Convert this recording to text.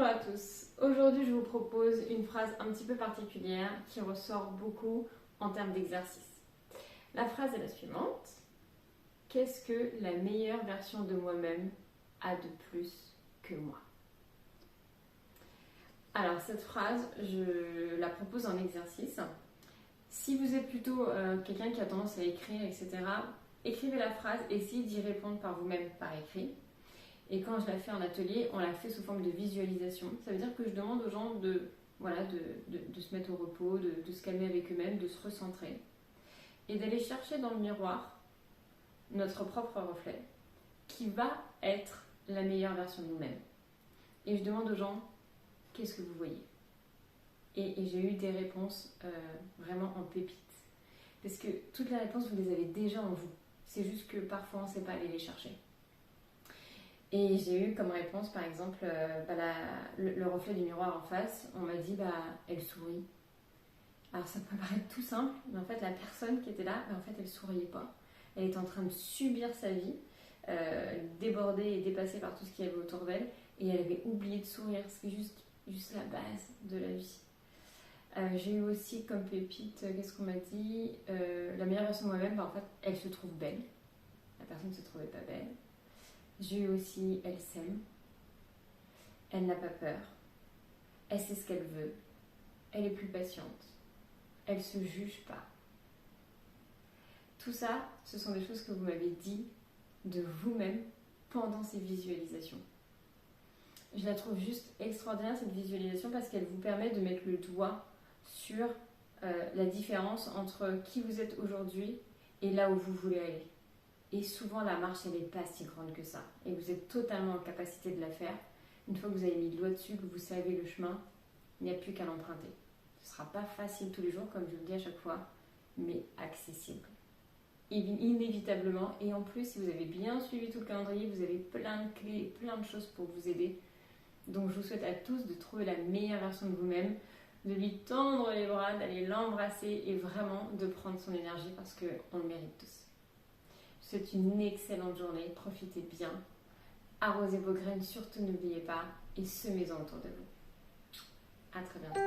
Bonjour à tous. Aujourd'hui, je vous propose une phrase un petit peu particulière qui ressort beaucoup en termes d'exercice. La phrase est la suivante. Qu'est-ce que la meilleure version de moi-même a de plus que moi? Alors, cette phrase, je la propose en exercice. Si vous êtes plutôt quelqu'un qui a tendance à écrire, etc., écrivez la phrase, essayez d'y répondre par vous-même par écrit. Et quand je la fais en atelier, on la fait sous forme de visualisation. Ça veut dire que je demande aux gens de se mettre au repos, de se calmer avec eux-mêmes, de se recentrer. Et d'aller chercher dans le miroir notre propre reflet, qui va être la meilleure version de nous-mêmes. Et je demande aux gens, qu'est-ce que vous voyez? Et j'ai eu des réponses vraiment en pépites. Parce que toutes les réponses, vous les avez déjà en vous. C'est juste que parfois, on ne sait pas aller les chercher. Et j'ai eu comme réponse, par exemple, le reflet du miroir en face. On m'a dit, elle sourit. Alors ça peut paraître tout simple, mais en fait, la personne qui était là, en fait, elle souriait pas. Elle était en train de subir sa vie, débordée et dépassée par tout ce qu'il y avait autour d'elle. Et elle avait oublié de sourire. C'est juste la base de la vie. J'ai eu aussi comme pépite, qu'est-ce qu'on m'a dit, la meilleure version de moi-même, en fait, elle se trouve belle. La personne ne se trouvait pas belle. J'ai eu aussi, elle s'aime, elle n'a pas peur, elle sait ce qu'elle veut, elle est plus patiente, elle ne se juge pas. Tout ça, ce sont des choses que vous m'avez dit de vous-même pendant ces visualisations. Je la trouve juste extraordinaire cette visualisation parce qu'elle vous permet de mettre le doigt sur la différence entre qui vous êtes aujourd'hui et là où vous voulez aller. Et souvent, la marche, elle n'est pas si grande que ça. Et vous êtes totalement en capacité de la faire. Une fois que vous avez mis le doigt dessus, que vous savez le chemin, il n'y a plus qu'à l'emprunter. Ce ne sera pas facile tous les jours, comme je le dis à chaque fois, mais accessible. Inévitablement. Et en plus, si vous avez bien suivi tout le calendrier, vous avez plein de clés, plein de choses pour vous aider. Donc, je vous souhaite à tous de trouver la meilleure version de vous-même, de lui tendre les bras, d'aller l'embrasser et vraiment de prendre son énergie parce qu'on le mérite tous. C'est une excellente journée, profitez bien, arrosez vos graines, surtout n'oubliez pas, et semez-en autour de vous. À très bientôt.